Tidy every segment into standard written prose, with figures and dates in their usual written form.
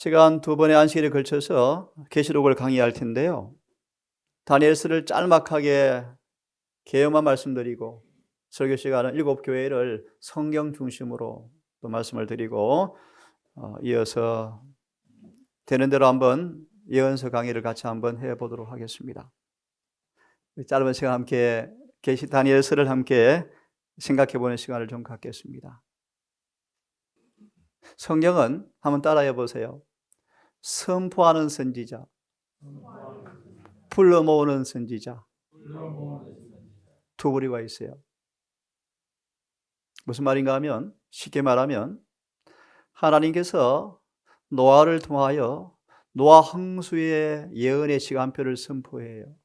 제가 한 두 번의 안식일에 걸쳐서 계시록을 강의할 텐데요. 다니엘서를 짤막하게 개요만 말씀드리고 설교 시간은 7교회를 성경 중심으로 또 말씀을 드리고 이어서 되는 대로 한번 예언서 강의를 같이 한번 해보도록 하겠습니다. 짧은 시간 함께 다니엘서를 함께 생각해보는 시간을 좀 갖겠습니다. 성경은 한번 따라해 보세요. 선포하는 선지자, 불러 모으는 선지자, 두 부류가 있어요. 무슨 말인가 하면, 쉽게 말하면 하나님께서 노아를 통하여 노아 홍수의 예언의 시간표를 선포해요.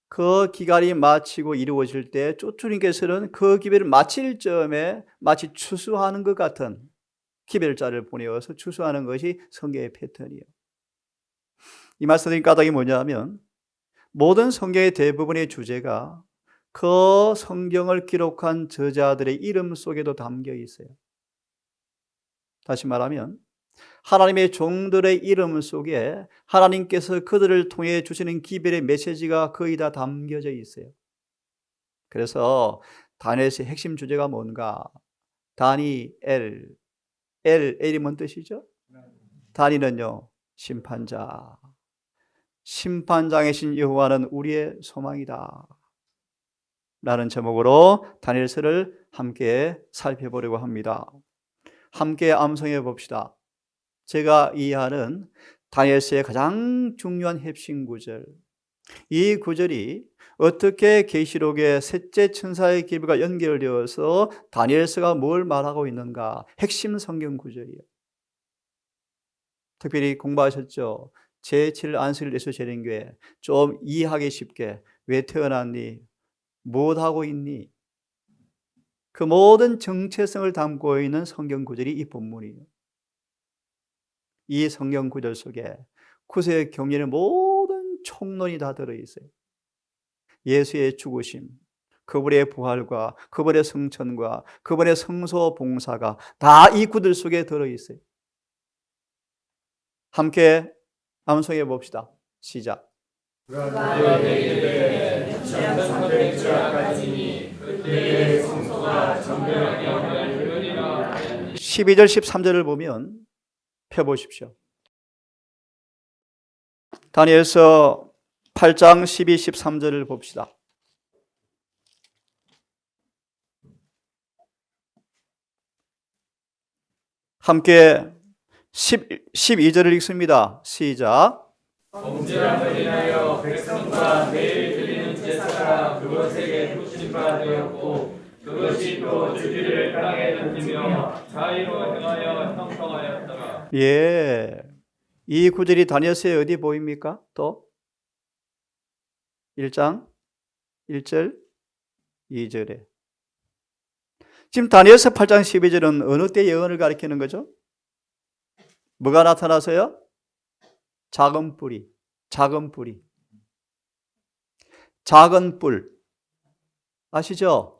그 기간이 마치고 이루어질 때 주님께서는 그 기별을 마칠 점에 마치 추수하는 것 같은 기별자를 보내어서 추수하는 것이 성경의 패턴이에요. 이 말씀드린 까닭이 뭐냐면 모든 성경의 대부분의 주제가 그 성경을 기록한 저자들의 이름 속에도 담겨 있어요. 다시 말하면 하나님의 종들의 이름 속에 하나님께서 그들을 통해 주시는 기별의 메시지가 거의 다 담겨져 있어요. 그래서 다니엘서의 핵심 주제가 뭔가? 다니엘, 엘이 뭔 뜻이죠? 다니는요, 심판자. 심판장이신 여호와는 우리의 소망이다 라는 제목으로 다니엘서를 함께 살펴보려고 합니다. 함께 암송해 봅시다. 제가 이해하는 다니엘서의 가장 중요한 핵심 구절, 이 구절이 어떻게 계시록의 셋째 천사의 기별과 연결되어서 다니엘서가 뭘 말하고 있는가, 핵심 성경 구절이에요. 특별히 공부하셨죠? 제7 안식일 예수 재림교회 좀 이해하기 쉽게 왜 태어났니? 무엇하고 있니? 그 모든 정체성을 담고 있는 성경 구절이 이 본문이에요. 이 성경 구절 속에 구세의 경륜의 모든 총론이 다 들어있어요. 예수의 죽으심, 그분의 부활과 그분의 승천과 그분의 성소 봉사가 다 이 구절 속에 들어있어요. 함께 암송해 봅시다. 시작. 12절 13절을 보면 펴보십시오. 다니엘서 8장 12, 13절을 봅시다. 함께 12절을 읽습니다. 시작. 범죄함을 인하여 백성과 매일 드리는 제사가 그것에게 붙인 바 되었고 그것이 또 주기를 땅에 던지며 자의로 행하여 형통하였더라. 예, 이 구절이 다니엘서에 어디 보입니까? 또 1장 1절 2절에 지금 다니엘서 8장 12절은 어느 때 예언을 가리키는 거죠? 뭐가 나타나서요? 작은 뿌리. 작은 뿔 아시죠?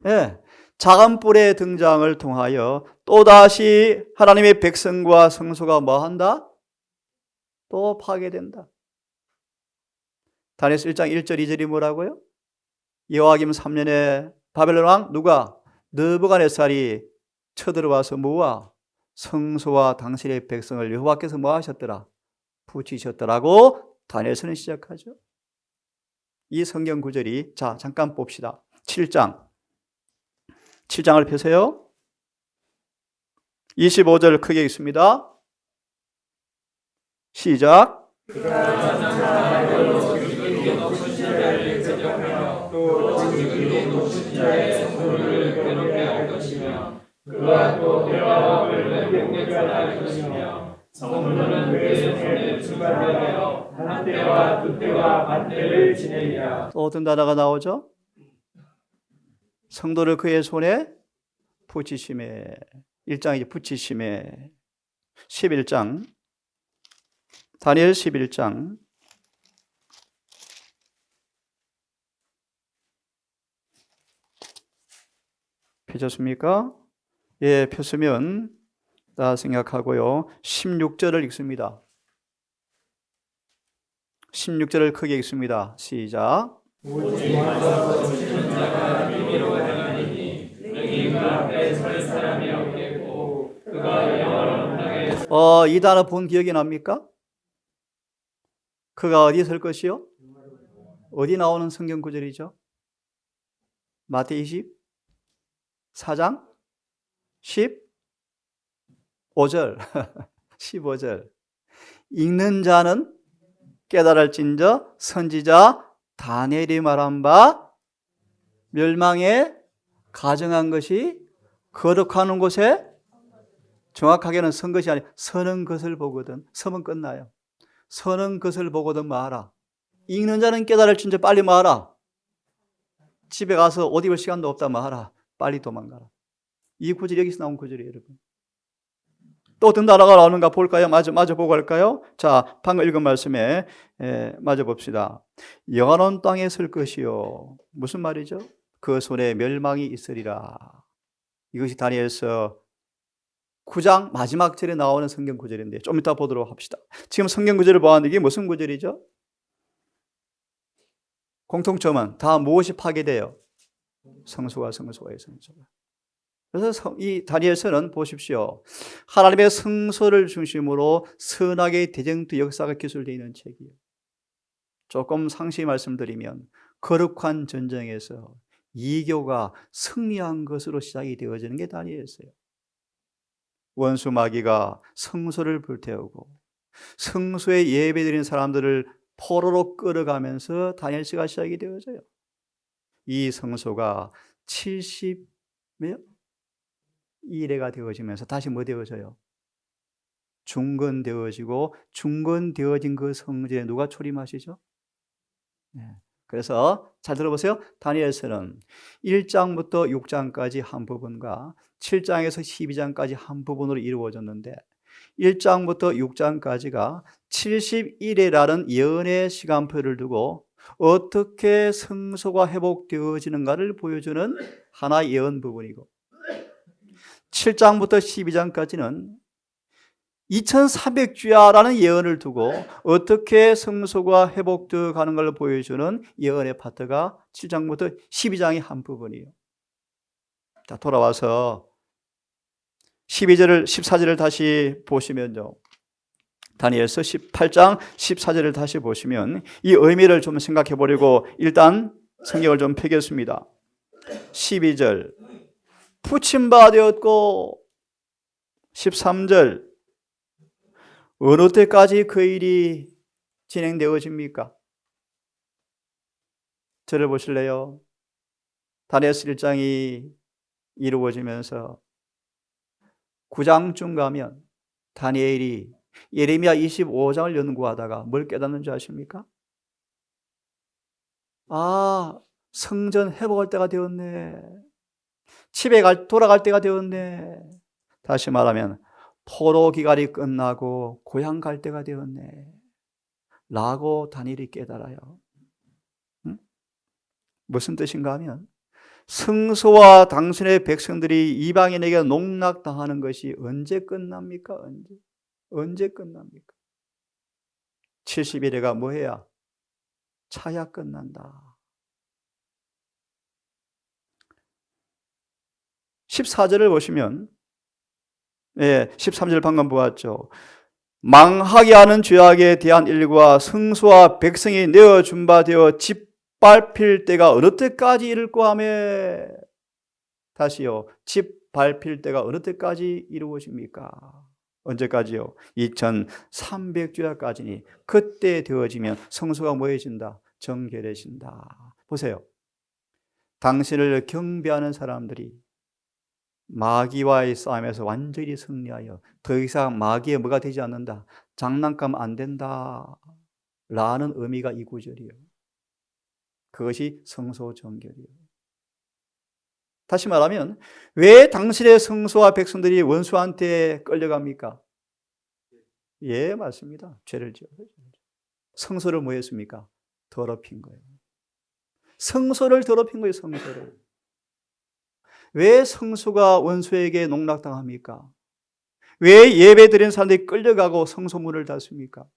예, 작은 뿔의 등장을 통하여 또다시 하나님의 백성과 성소가 뭐한다? 또 파괴된다. 다니엘서 1장 1절 2절이 뭐라고요? 여호와김 3년에 바벨론 왕 누가? 느부갓네살이 쳐들어와서 뭐와? 성소와 당신의 백성을 여호와께서 뭐 하셨더라? 붙이셨더라고 다니엘서는 시작하죠. 이 성경 구절이, 자 잠깐 봅시다. 7장을 펴세요. 25절 크게 읽습니다. 시작. 그와 또 대화와 회복되게 할 것이며 성도는 그의 손에 주관되어 한 때와 두 때와 반 때를 지내리라. 또 어떤 단어가 나오죠? 성도를 그의 손에 붙이심에. 1장이죠. 붙이심에. 11장 다니엘 11장 펴셨습니까? 예, 폈으면 다 생각하고요. 16절을 읽습니다. 16절을 크게 읽습니다. 시작. 오직 와서 지는 자가 비밀로 행하니 능히 그 앞에 설 사람이 없겠고 그가 영원한 땅에 이 단어 본 기억이 납니까? 그가 어디에 설 것이요? 어디 나오는 성경 구절이죠? 마태이 14장 15절 15절 읽는 자는 깨달을진저 선지자 다니엘이 말한 바 멸망에 가정한 것이 거룩하는 곳에 정확하게는 선 것이 아니라 서는 것을 보거든. 서면 끝나요. 서는 것을 보거든 마라. 읽는 자는 깨달을진저 빨리 마라. 집에 가서 옷 입을 시간도 없다 마라. 빨리 도망가라. 이 구절이 여기서 나온 구절이에요, 여러분. 또 어떤 단어가 나오는가 볼까요? 마저 보고 갈까요? 자, 방금 읽은 말씀에 마저 봅시다. 영원한 땅에 설 것이요. 무슨 말이죠? 그 손에 멸망이 있으리라. 이것이 다니엘서 9장 마지막 절에 나오는 성경 구절인데 좀 이따 보도록 합시다. 지금 성경 구절을 보았는데 이게 무슨 구절이죠? 공통점은 다 무엇이 파괴돼요? 성소가 성소가. 그래서 이 다니엘서는 보십시오. 하나님의 성소를 중심으로 선악의 대쟁투 역사가 기술되어 있는 책이에요. 조금 상세히 말씀드리면 거룩한 전쟁에서 이교가 승리한 것으로 시작이 되어지는 게 다니엘서예요. 원수 마귀가 성소를 불태우고 성소에 예배드리는 사람들을 포로로 끌어가면서 다니엘서가 시작이 되어져요. 이 성소가 70일에가 되어지면서 다시 뭐 되어져요? 중건되어지고 중건되어진 그 성전에 누가 초림하시죠? 네. 그래서 잘 들어보세요. 다니엘서는 1장부터 6장까지 한 부분과 7장에서 12장까지 한 부분으로 이루어졌는데 1장부터 6장까지가 70일이라는 예언의 시간표를 두고 어떻게 성소가 회복되어지는가를 보여주는 하나의 예언 부분이고 7장부터 12장까지는 2300주야라는 예언을 두고 어떻게 성소가 회복되어 가는 걸 보여주는 예언의 파트가 7장부터 12장의 한 부분이에요. 자, 돌아와서 14절을 다시 보시면요. 다니엘서 18장 14절을 다시 보시면 이 의미를 좀 생각해 보려고 일단 성경을 좀 펴겠습니다. 12절 붙임바 되었고 13절 어느 때까지 그 일이 진행되어집니까? 저를 보실래요? 다니엘서 1장이 이루어지면서 9장쯤 가면 다니엘이 예레미야 25장을 연구하다가 뭘 깨닫는 줄 아십니까? 아, 성전 회복할 때가 되었네. 집에 돌아갈 때가 되었네. 다시 말하면 포로 기간이 끝나고 고향 갈 때가 되었네 라고 다니엘이 깨달아요. 무슨 뜻인가 하면 성소와 당신의 백성들이 이방인에게 농락당하는 것이 언제 끝납니까? 언제 끝납니까? 70일에가 뭐해야? 차야 끝난다. 14절을 보시면 13절 방금 보았죠. 망하게 하는 죄악에 대한 일과 성소와 백성이 내어준 바 되어 짓밟힐 때가 어느 때까지 이를까 하며 다시요. 짓밟힐 때가 어느 때까지 이루어집니까? 언제까지요? 2300주야까지니 그때 되어지면 성소가 뭐해진다? 정결해진다. 보세요. 당신을 경배하는 사람들이 마귀와의 싸움에서 완전히 승리하여 더 이상 마귀의 뭐가 되지 않는다. 장난감 안 된다 라는 의미가 이 구절이에요. 그것이 성소 정결이에요. 다시 말하면 왜 당신의 성소와 백성들이 원수한테 끌려갑니까? 예, 맞습니다. 죄를 지어서. 성소를 뭐 했습니까? 더럽힌 거예요. 성소를 더럽힌 거예요. 성소를. 왜 성소가 원수에게 농락당합니까? 왜 예배 드리는 사람들이 끌려가고 성소 문을 닫습니까?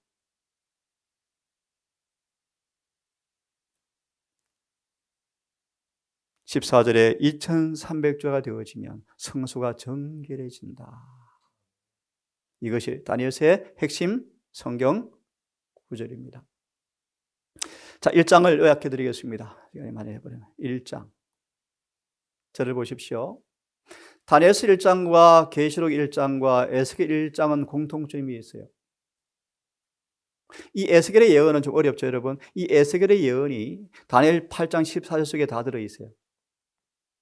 (14절에) 2300조가 되어지면 성소가 정결해진다. 이것이 다니엘서의 핵심 성경 구절입니다. 자, 1장을 요약해 드리겠습니다. 시간이 많이 해버리면 1장 저를 보십시오. 다니엘서 1장과 계시록 1장과 에스겔 1장은 공통점이 있어요. 이 에스겔의 예언은 좀 어렵죠, 여러분. 이 에스겔의 예언이 다니엘 8장 14절 속에 다 들어있어요.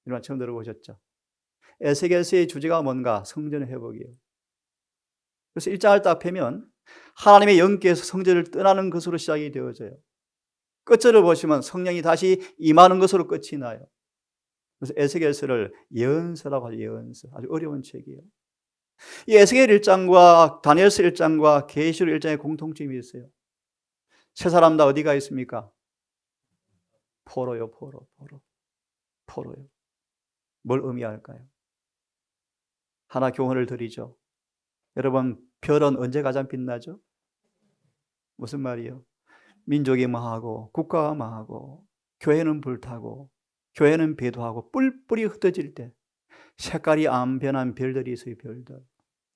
이런 말 처음 들어보셨죠? 에스겔서의 주제가 뭔가? 성전 회복이에요. 그래서 1장을 딱 펴면 하나님의 영께서 성전을 떠나는 것으로 시작이 되어져요. 끝절을 보시면 성령이 다시 임하는 것으로 끝이 나요. 그래서 에스겔서를 예언서라고 하죠. 예언서. 아주 어려운 책이에요. 이 에스겔 1장과 다니엘서 1장과 계시록 1장의 공통점이 있어요. 세 사람 다 어디가 있습니까? 포로요. 포로요. 뭘 의미할까요? 하나 교훈을 드리죠. 여러분, 별은 언제 가장 빛나죠? 무슨 말이에요? 민족이 망하고 국가가 망하고 교회는 불타고 교회는 배도하고 뿔뿔이 흩어질 때 색깔이 안 변한 별들이 있어요. 별들.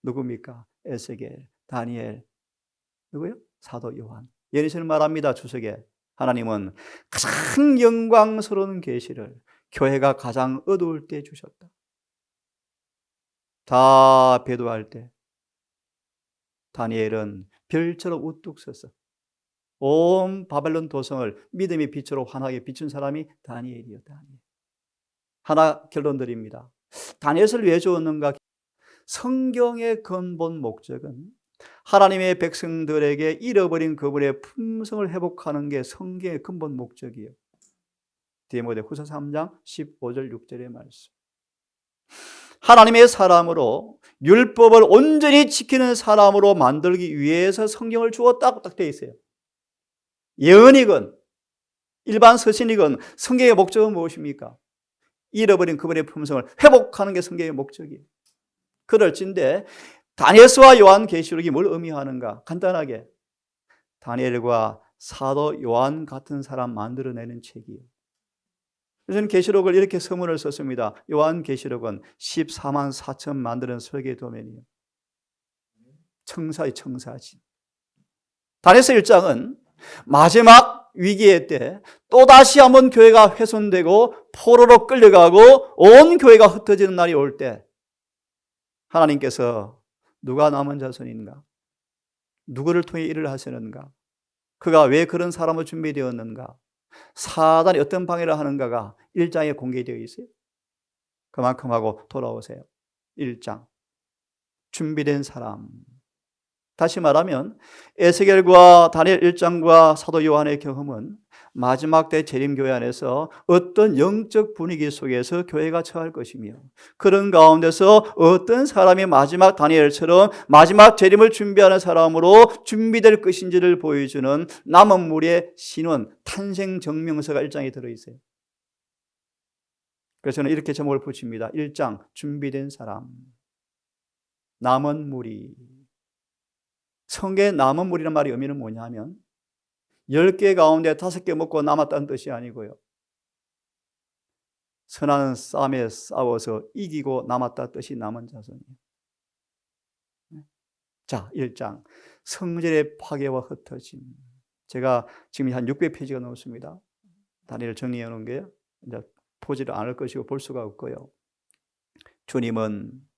누굽니까? 에스겔, 다니엘, 누구요? 사도 요한. 예리서는 말합니다. 주석에 하나님은 가장 영광스러운 계시를 교회가 가장 어두울 때 주셨다. 다 배도할 때 다니엘은 별처럼 우뚝 섰어. 온 바벨론 도성을 믿음의 빛으로 환하게 비춘 사람이 다니엘이요. 다니엘. 하나 결론 드립니다. 다니엘서를 왜 주었는가? 성경의 근본 목적은 하나님의 백성들에게 잃어버린 그분의 품성을 회복하는 게 성경의 근본 목적이에요. 디모데후서 3장 15절 6절의 말씀. 하나님의 사람으로 율법을 온전히 지키는 사람으로 만들기 위해서 성경을 주었다고 딱 되어 있어요. 예언이건 일반 서신이건 성경의 목적은 무엇입니까? 잃어버린 그분의 품성을 회복하는 게 성경의 목적이에요. 그럴진데 다니엘서와 요한계시록이 뭘 의미하는가? 간단하게 다니엘과 사도 요한 같은 사람 만들어내는 책이에요. 저는 계시록을 이렇게 서문을 썼습니다. 요한계시록은 14만 4천 만드는 설계 도면이에요. 청사의 청사진. 다니엘서 1장은 마지막 위기의 때 또다시 한번 교회가 훼손되고 포로로 끌려가고 온 교회가 흩어지는 날이 올 때 하나님께서 누가 남은 자손인가? 누구를 통해 일을 하시는가? 그가 왜 그런 사람을 준비되었는가? 사단이 어떤 방해를 하는가가 1장에 공개되어 있어요. 그만큼 하고 돌아오세요. 1장 준비된 사람. 다시 말하면 에스겔과 다니엘 1장과 사도 요한의 경험은 마지막 때 재림교회 안에서 어떤 영적 분위기 속에서 교회가 처할 것이며 그런 가운데서 어떤 사람이 마지막 다니엘처럼 마지막 재림을 준비하는 사람으로 준비될 것인지를 보여주는 남은 무리의 신원, 탄생 증명서가 1장에 들어있어요. 그래서 저는 이렇게 제목을 붙입니다. 1장 준비된 사람, 남은 무리. 성경의 남은 무리란 말의 의미는 뭐냐면 10개 가운데 5개 먹고 남았다는 뜻이 아니고요. 선한 싸움에 싸워서 이기고 남았다는 뜻이 남은 자손이에요. 자, 1장 성전의 파괴와 흩어짐. 제가 지금 한 600페이지가 넘습니다. 다니엘 정리해 놓은 게 이제 보지를 않을 것이고 볼 수가 없고요. 주님은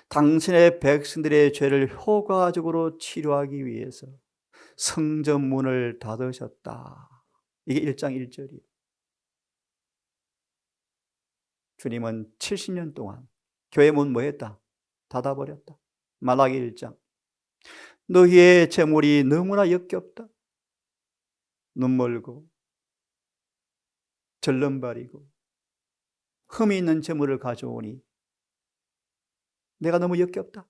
당신의 백성들의 죄를 효과적으로 치료하기 위해서 성전 문을 닫으셨다. 이게 1장 1절이에요. 주님은 70년 동안 교회 문 뭐 했다? 닫아버렸다. 말라기 1장. 너희의 재물이 너무나 역겹다. 눈멀고 절름발이고 흠이 있는 재물을 가져오니 내가 너무 역겹다.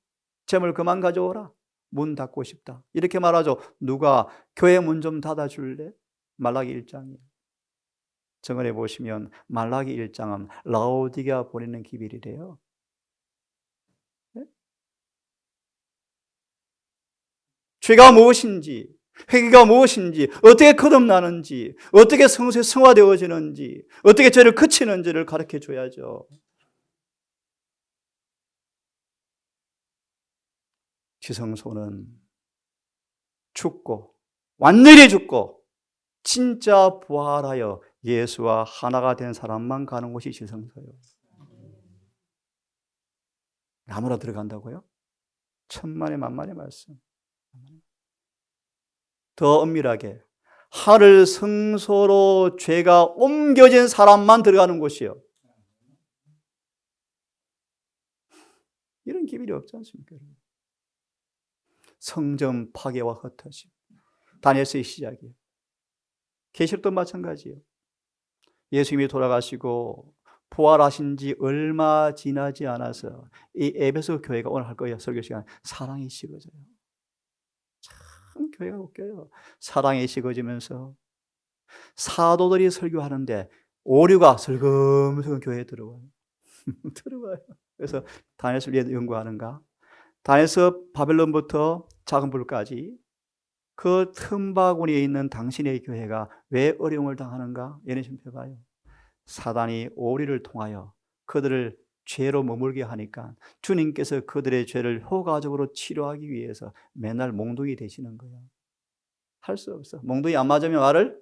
재물 그만 가져오라. 문 닫고 싶다. 이렇게 말하죠. 누가 교회 문 좀 닫아줄래? 말라기 1장이에요. 정언해 보시면 말라기 1장은 라오디게아 보내는 기별이래요. 네? 죄가 무엇인지, 회개가 무엇인지, 어떻게 거듭나는지, 어떻게 성소에 성화되어지는지, 어떻게 죄를 그치는지를 가르쳐 줘야죠. 지성소는 죽고 완전히 죽고 진짜 부활하여 예수와 하나가 된 사람만 가는 곳이 지성소예요. 나무라 들어간다고요? 천만의 만만의 말씀. 더 엄밀하게 하늘 성소로 죄가 옮겨진 사람만 들어가는 곳이요. 이런 기밀이 없지 않습니까? 성전 파괴와 흩어짐. 다니엘서의 시작이에요. 계시록도 마찬가지예요. 예수님이 돌아가시고 부활하신 지 얼마 지나지 않아서 이 에베소 교회가 오늘 할 거예요. 설교 시간. 사랑이 식어져요. 참 교회가 웃겨요. 사랑이 식어지면서 사도들이 설교하는데 오류가 슬금슬금 교회에 들어와요. 들어와요. 그래서 다니엘서를 연구하는가? 다니엘서 바벨론부터 작은 불까지 그 틈바구니에 있는 당신의 교회가 왜 어려움을 당하는가? 얘네 좀 펴봐요. 사단이 오리를 통하여 그들을 죄로 머물게 하니까 주님께서 그들의 죄를 효과적으로 치료하기 위해서 맨날 몽둥이 되시는 거예요. 할 수 없어. 몽둥이 안 맞으면 말을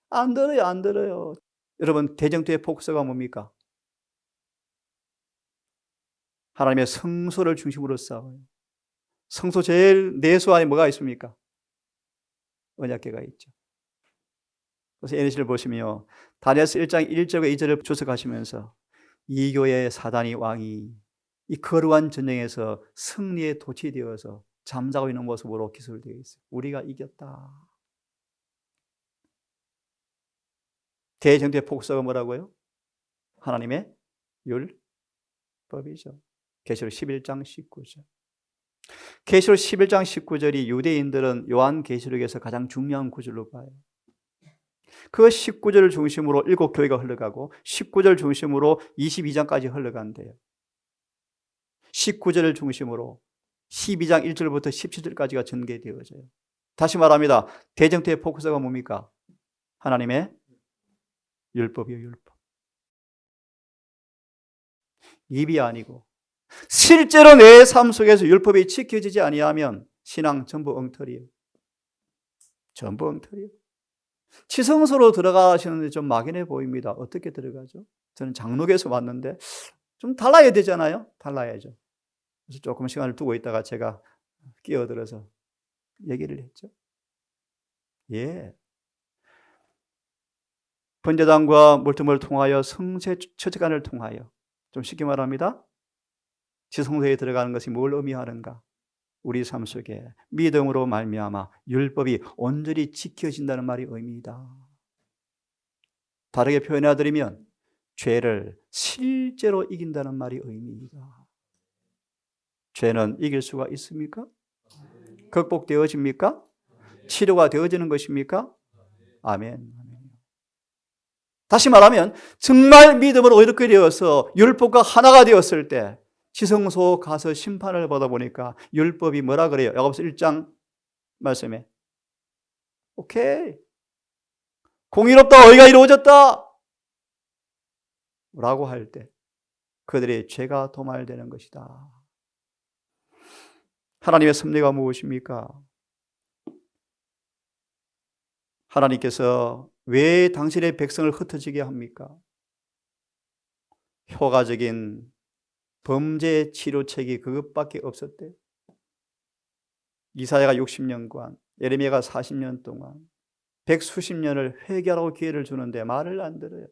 안 들어요. 안 들어요. 여러분, 대쟁투의 폭소가 뭡니까? 하나님의 성소를 중심으로 싸워요. 성소 제일 내수 안에 뭐가 있습니까? 언약궤가 있죠. 그래서 에네시를 보시면요, 다니엘서 1장 1절과 2절을 주석하시면서 이 교회의 사단이 왕이 이 거루한 전쟁에서 승리에 도취되어서 잠자고 있는 모습으로 기술되어 있어요. 우리가 이겼다. 대쟁투의 폭소가 뭐라고요? 하나님의 율법이죠. 계시록 11장 19절. 계시록 11장 19절이 유대인들은 요한계시록에서 가장 중요한 구절로 봐요. 그 19절을 중심으로 7교회가 흘러가고 19절 중심으로 22장까지 흘러간대요. 19절을 중심으로 12장 1절부터 17절까지가 전개되어져요. 다시 말합니다. 대쟁투의 포커스가 뭡니까? 하나님의 율법이요, 율법. 입이 아니고 실제로 내 삶 속에서 율법이 지켜지지 아니하면 신앙 전부 엉터리예요. 전부 엉터리예요. 지성소로 들어가시는데 좀 막연해 보입니다. 어떻게 들어가죠? 저는 장로교에서 왔는데 좀 달라야 되잖아요. 달라야죠. 그래서 조금 시간을 두고 있다가 제가 끼어들어서 얘기를 했죠. 예. 번제단과 물통을 통하여 성체 처치관을 통하여, 좀 쉽게 말합니다, 지성소에 들어가는 것이 뭘 의미하는가? 우리 삶 속에 믿음으로 말미암아 율법이 온전히 지켜진다는 말이 의미이다. 다르게 표현해드리면 죄를 실제로 이긴다는 말이 의미이다. 죄는 이길 수가 있습니까? 극복되어집니까? 치료가 되어지는 것입니까? 아멘. 다시 말하면 정말 믿음으로 이렇게 되어서 율법과 하나가 되었을 때 지성소 가서 심판을 받아보니까 율법이 뭐라 그래요? 야고보서 1장 말씀에 오케이, 공의롭다, 의가 이루어졌다 라고 할 때 그들의 죄가 도말되는 것이다. 하나님의 섭리가 무엇입니까? 하나님께서 왜 당신의 백성을 흩어지게 합니까? 효과적인 범죄 치료책이 그것밖에 없었대요. 이사야가 60년간, 예레미야가 40년 동안 백수십 년을 회개하라고 기회를 주는데 말을 안 들어요.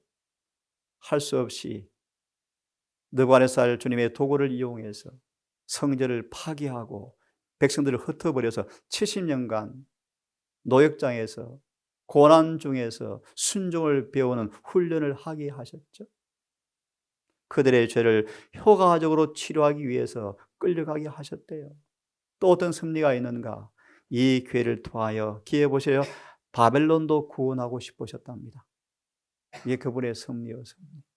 할 수 없이 느부갓네살 주님의 도구를 이용해서 성전을 파괴하고 백성들을 흩어버려서 70년간 노역장에서 고난 중에서 순종을 배우는 훈련을 하게 하셨죠. 그들의 죄를 효과적으로 치료하기 위해서 끌려가게 하셨대요. 또 어떤 섭리가 있는가? 이 기회를 통하여, 기회 보세요, 바벨론도 구원하고 싶으셨답니다. 이게 그분의 섭리였습니다.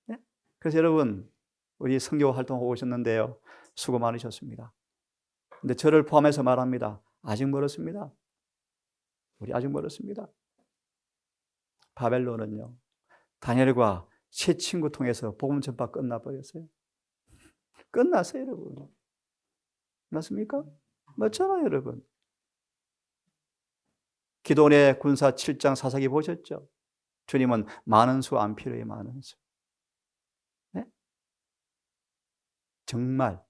네? 그래서 여러분, 우리 선교 활동하고 오셨는데요, 수고 많으셨습니다. 근데 저를 포함해서 말합니다. 아직 멀었습니다. 우리 아직 멀었습니다. 바벨론은요, 다니엘과 세 친구 통해서 복음 전파 끝나버렸어요. 끝났어요, 여러분. 맞습니까? 맞잖아요, 여러분. 기도원의 군사 7장 사사기 보셨죠? 주님은 많은 수 안 필요해, 많은 수. 네? 정말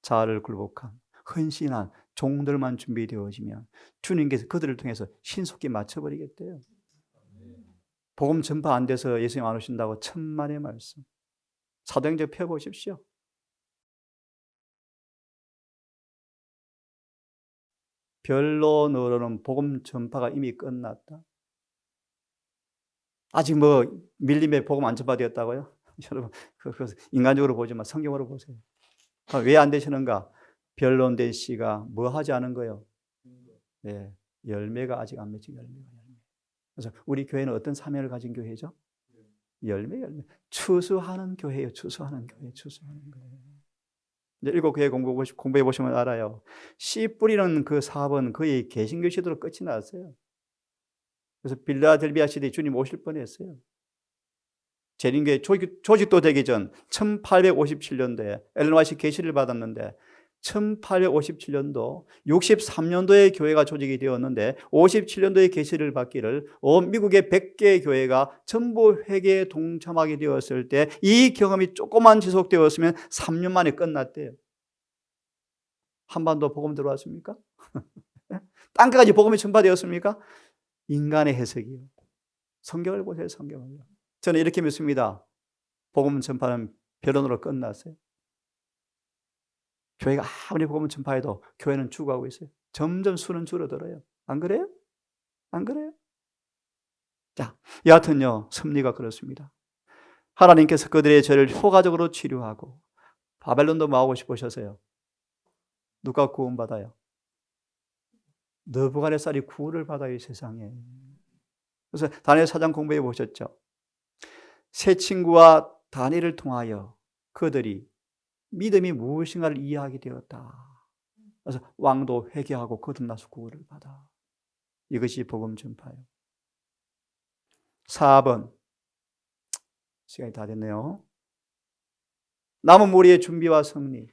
자아를 굴복한 헌신한 종들만 준비되어지면 주님께서 그들을 통해서 신속히 맞춰버리겠대요. 복음 전파 안 돼서 예수님 안 오신다고 천만의 말씀. 사도행전 펴보십시오. 변론으로는 복음 전파가 이미 끝났다. 아직 뭐 밀림에 복음 안 전파되었다고요? 여러분, 인간적으로 보지만 성경으로 보세요. 왜 안 되시는가? 변론된 씨가 뭐 하지 않은 거예요? 네, 열매가 아직 안 맺힌 열매. 그래서 우리 교회는 어떤 사명을 가진 교회죠? 열매. 추수하는 교회예요. 추수하는 교회. 이제 7교회 공부해 보시면 알아요. 씨 뿌리는 그 사업은 거의 개신교 시대로 끝이 났어요. 그래서 빌라델비아 시대에 주님 오실 뻔했어요. 재림교회 조직도 되기 전 1857년도에 엘렌 화이트 계시를 받았는데 1857년도 63년도에 교회가 조직이 되었는데 57년도에 계시를 받기를 온 미국의 100개의 교회가 전부 회개에 동참하게 되었을 때 이 경험이 조금만 지속되었으면 3년 만에 끝났대요. 한반도 복음 들어왔습니까? 땅까지 복음이 전파되었습니까? 인간의 해석이요. 성경을 보세요, 성경을요. 저는 이렇게 믿습니다. 복음 전파는 변론으로 끝났어요. 교회가 아무리 복음 전파해도 교회는 죽어가고 있어요. 점점 수는 줄어들어요. 안 그래요? 안 그래요? 자, 여하튼요, 섭리가 그렇습니다. 하나님께서 그들의 죄를 효과적으로 치료하고 바벨론도 뭐하고 싶으셔서요? 누가 구원받아요? 느부갓네살이 구원을 받아요, 이 세상에. 그래서 다니엘 4장 공부해 보셨죠? 세 친구와 다니엘을 통하여 그들이 믿음이 무엇인가를 이해하게 되었다. 그래서 왕도 회개하고 거듭나서 구원을 받아. 이것이 복음 전파예요. 4번. 시간이 다 됐네요. 남은 무리의 준비와 승리.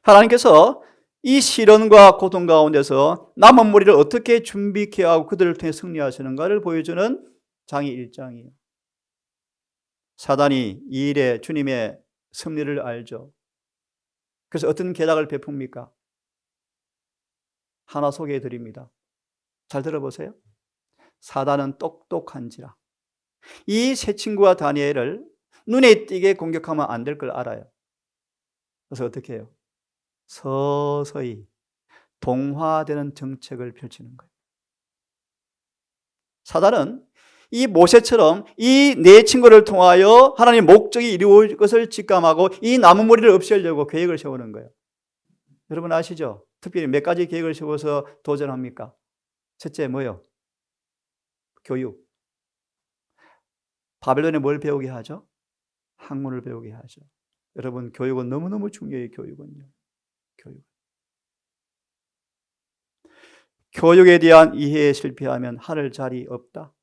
하나님께서 이 시련과 고통 가운데서 남은 무리를 어떻게 준비케 하고 그들을 통해 승리하시는가를 보여주는 장이 1장이에요. 사단이 이 일에 주님의 승리를 알죠. 그래서 어떤 계략을 베풉니까? 하나 소개해 드립니다. 잘 들어보세요. 사단은 똑똑한지라 이 세 친구와 다니엘을 눈에 띄게 공격하면 안 될 걸 알아요. 그래서 어떻게 해요? 서서히 동화되는 정책을 펼치는 거예요. 사단은 이 모세처럼 이 네 친구를 통하여 하나님의 목적이 이루어질 것을 직감하고 이 남은 무리를 없애려고 계획을 세우는 거예요. 여러분 아시죠? 특별히 몇 가지 계획을 세워서 도전합니까? 첫째 뭐요? 교육. 바벨론에 뭘 배우게 하죠? 학문을 배우게 하죠. 여러분 교육은 너무너무 중요해요. 교육에 대한 이해에 실패하면 하늘 자리 없다.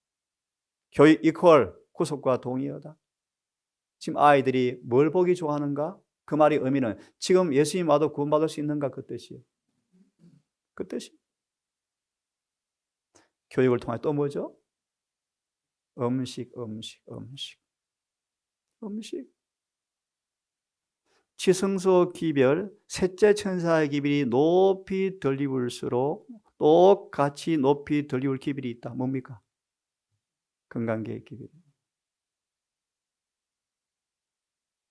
교육 이퀄 구속과 동의어다. 지금 아이들이 뭘 보기 좋아하는가? 그 말의 의미는 지금 예수님 와도 구원받을 수 있는가? 그 뜻이에요. 그 뜻이. 교육을 통해 또 뭐죠? 음식. 지성소 기별, 셋째 천사의 기별이 높이 들리울수록 똑같이 높이 들리울 기별이 있다. 뭡니까? 건강계의 기별.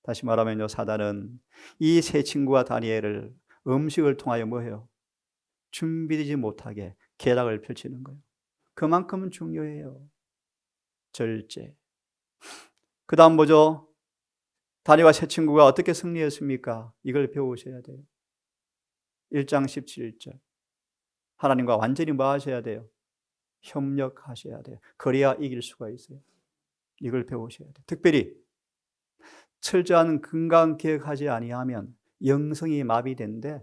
다시 말하면요, 사단은 이 세 친구와 다니엘을 음식을 통하여 뭐해요? 준비되지 못하게 계략을 펼치는 거예요. 그만큼 중요해요. 절제. 그 다음 뭐죠? 다니엘과 세 친구가 어떻게 승리했습니까? 이걸 배우셔야 돼요. 1장 17절. 하나님과 완전히 뭐 하셔야 돼요? 협력하셔야 돼요. 그래야 이길 수가 있어요. 이걸 배우셔야 돼요. 특별히 철저한 건강 계획하지 아니하면 영성이 마비된대.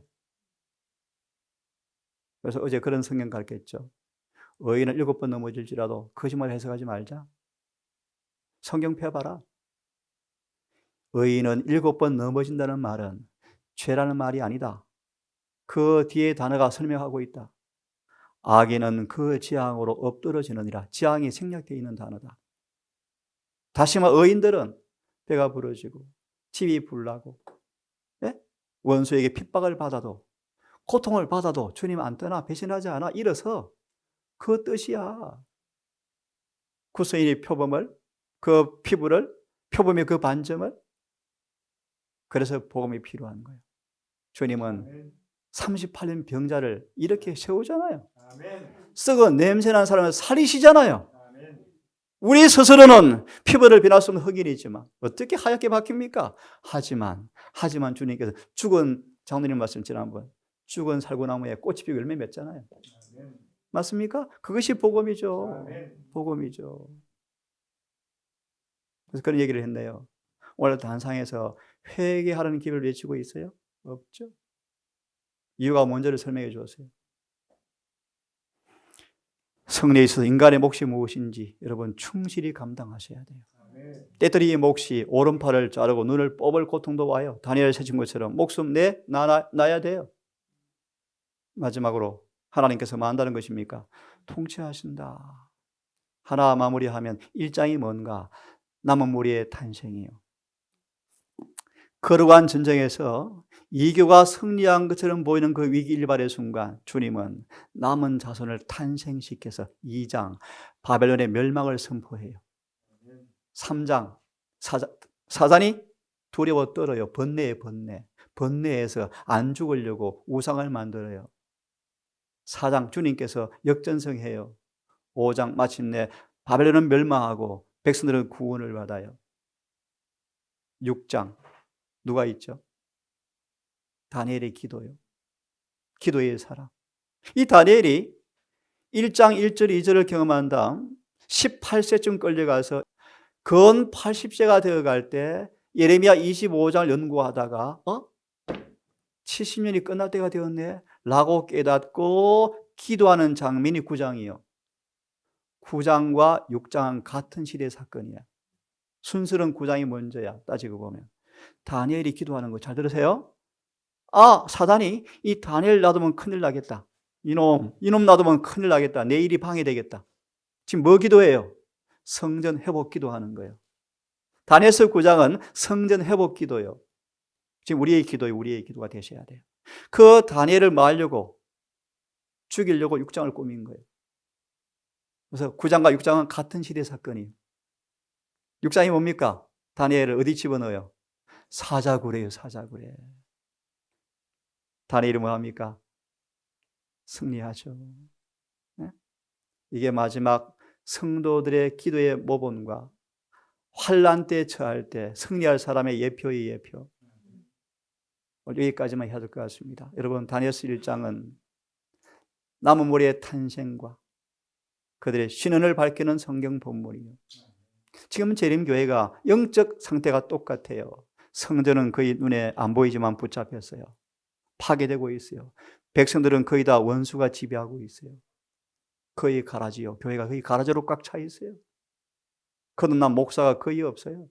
그래서 어제 그런 성경 가르쳤죠. 의인은 7번 넘어질지라도 거짓말 해석하지 말자. 성경 펴봐라. 의인은 7번 넘어진다는 말은 죄라는 말이 아니다. 그 뒤에 단어가 설명하고 있다. 악인은 그 지향으로 엎드러지느니라. 지향이 생략되어 있는 단어다. 다시 말해 의인들은 배가 부러지고 집이 불나고 원수에게 핍박을 받아도 고통을 받아도 주님 안 떠나 배신하지 않아 일어서 그 뜻이야. 구성인의 표범을 그 피부를 표범의 그 반점을 그래서 복음이 필요한 거예요. 주님은 38년 병자를 이렇게 세우잖아요. 썩어 냄새난 사람을 살리시잖아요. 우리 스스로는 피부를 변할 수 없는 흑인이지만 어떻게 하얗게 바뀝니까? 하지만 주님께서 죽은 장로님 말씀 지난번 죽은 살구나무에 꽃이 피고 열매 맺잖아요. 맞습니까? 그것이 복음이죠. 복음이죠. 그래서 그런 얘기를 했네요. 오늘 단상에서 회개하라는 기회를 외치고 있어요? 없죠. 이유가 뭔지를 설명해 주었어요. 성리에 있어서 인간의 몫이 무엇인지 여러분 충실히 감당하셔야 돼요. 때때리 이 몫이 오른팔을 자르고 눈을 뽑을 고통도 와요. 다니엘 세친 것처럼 목숨 나야 돼요. 마지막으로 하나님께서 뭐 한다는 것입니까? 통치하신다. 하나 마무리하면 1장이 뭔가? 남은 무리의 탄생이에요. 거룩한 전쟁에서 이교가 승리한 것처럼 보이는 그 위기 일발의 순간 주님은 남은 자손을 탄생시켜서 2장 바벨론의 멸망을 선포해요. 3장 사단이 두려워 떨어요. 번뇌에서 안 죽으려고 우상을 만들어요. 4장 주님께서 역전승해요. 5장 마침내 바벨론은 멸망하고 백성들은 구원을 받아요. 6장 누가 있죠? 다니엘의 기도요. 기도의 사람. 이 다니엘이 1장 1절 2절을 경험한 다음 18세쯤 끌려가서 건 80세가 되어갈 때 예레미야 25장을 연구하다가 70년이 끝날 때가 되었네 라고 깨닫고 기도하는 장면이 9장이요. 9장과 6장은 같은 시대 사건이야. 순서는 9장이 먼저야. 따지고 보면 다니엘이 기도하는 거 잘 들으세요. 사단이 이 다니엘 놔두면 큰일 나겠다. 이놈 놔두면 큰일 나겠다. 내 일이 방해되겠다. 지금 뭐 기도해요? 성전 회복 기도하는 거예요. 다니엘서 9장은 성전 회복 기도예요. 지금 우리의 기도가 되셔야 돼요. 그 다니엘을 말려고 죽이려고 6장을 꾸민 거예요. 그래서 9장과 6장은 같은 시대 사건이에요. 6장이 뭡니까? 다니엘을 어디 집어넣어요? 사자굴에요. 사자굴에. 다니엘이 뭐합니까? 승리하죠. 네? 이게 마지막 성도들의 기도의 모범과 환난 때 처할 때 승리할 사람의 예표의 예표. 여기까지만 해야 될 것 같습니다. 여러분 다니엘서 1장은 남은 무리의 탄생과 그들의 신원을 밝히는 성경 본문이에요. 지금 재림교회가 영적 상태가 똑같아요. 성전은 거의 눈에 안 보이지만 붙잡혔어요. 파괴되고 있어요. 백성들은 거의 다 원수가 지배하고 있어요. 거의 가라지요. 교회가 거의 가라지로 꽉 차 있어요. 거듭난 목사가 거의 없어요.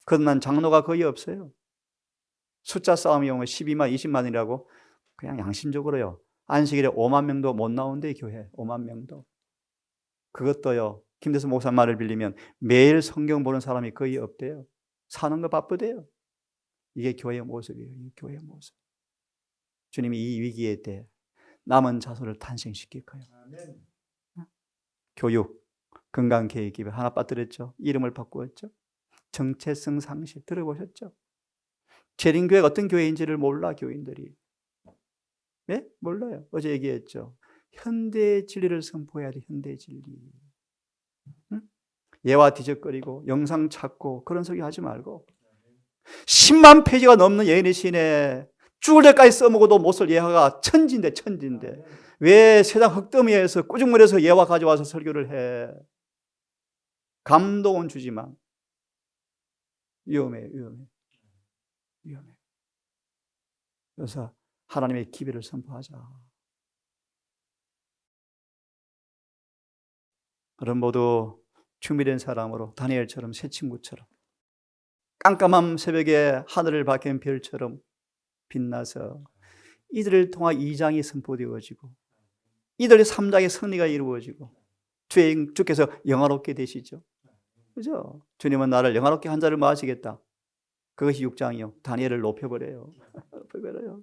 거듭난 장로가 거의 없어요. 숫자 싸움이 오면 12만, 20만이라고 그냥 양심적으로요. 안식일에 5만 명도 못 나온대 교회. 5만 명도. 그것도요. 김대수 목사 말을 빌리면 매일 성경 보는 사람이 거의 없대요. 사는 거 바쁘대요. 이게 교회의 모습이에요. 이 교회의 모습. 주님이 이 위기에 대해 남은 자손을 탄생시킬 거예요. 교육, 건강계획기획 하나 빠뜨렸죠. 이름을 바꾸었죠. 정체성 상실 들어보셨죠? 재림교회가 어떤 교회인지를 몰라 교인들이. 네? 몰라요. 어제 얘기했죠. 현대의 진리를 선포해야 돼. 현대의 진리. 응? 예와 뒤적거리고 영상 찾고 그런 소리 하지 말고 10만 페이지가 넘는 예언의 시인에 죽을 때까지 써먹어도 못 쓸 예화가 천지인데 왜 세상 흙더미에서 꾸중물에서 예화 가져와서 설교를 해. 감동은 주지만 위험해. 그래서 하나님의 기별을 선포하자. 여러분 모두 준비된 사람으로 다니엘처럼 새 친구처럼 깜깜한 새벽에 하늘을 밝힌 별처럼 빛나서 이들을 통한 2장이 선포되어지고 이들의 3장의 승리가 이루어지고 주께서 영화롭게 되시죠. 그죠? 주님은 나를 영화롭게 한 자를 모아시겠다. 그것이 6장이요. 다니엘을 높여버려요. 높여버려요.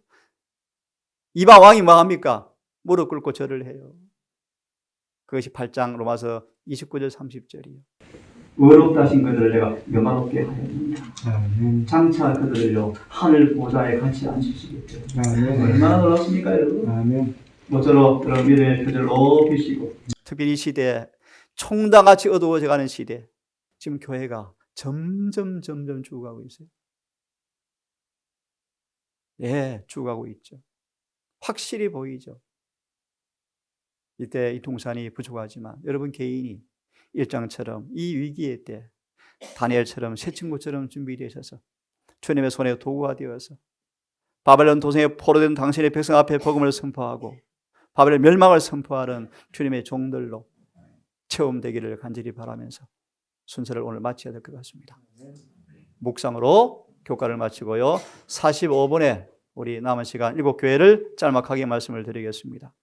이방 왕이 뭐 합니까? 무릎 꿇고 절을 해요. 그것이 8장 로마서 29절 30절이요. 의롭다 하신 그들을 내가 영화롭게 하였습니다. 장차 그들을요 하늘 보좌에 같이 앉히시겠죠. 얼마나 놀랍습니까 여러분? 아멘. 모쪼록 여러분 믿음의 표를 높이시고 특별히 이 시대 총당같이 어두워져가는 시대 지금 교회가 점점 죽어가고 있어요. 예, 죽어가고 있죠. 확실히 보이죠. 이때 이 동산이 부족하지만 여러분 개인이 일장처럼 이 위기의 때 다니엘처럼 새 친구처럼 준비되셔서 주님의 손에 도구가 되어서 바벨론 도성에 포로된 당신의 백성 앞에 복음을 선포하고 바벨론 멸망을 선포하는 주님의 종들로 체험되기를 간절히 바라면서 순서를 오늘 마쳐야 될 것 같습니다. 묵상으로 교과를 마치고요. 45분에 우리 남은 시간 7교회를 짤막하게 말씀을 드리겠습니다.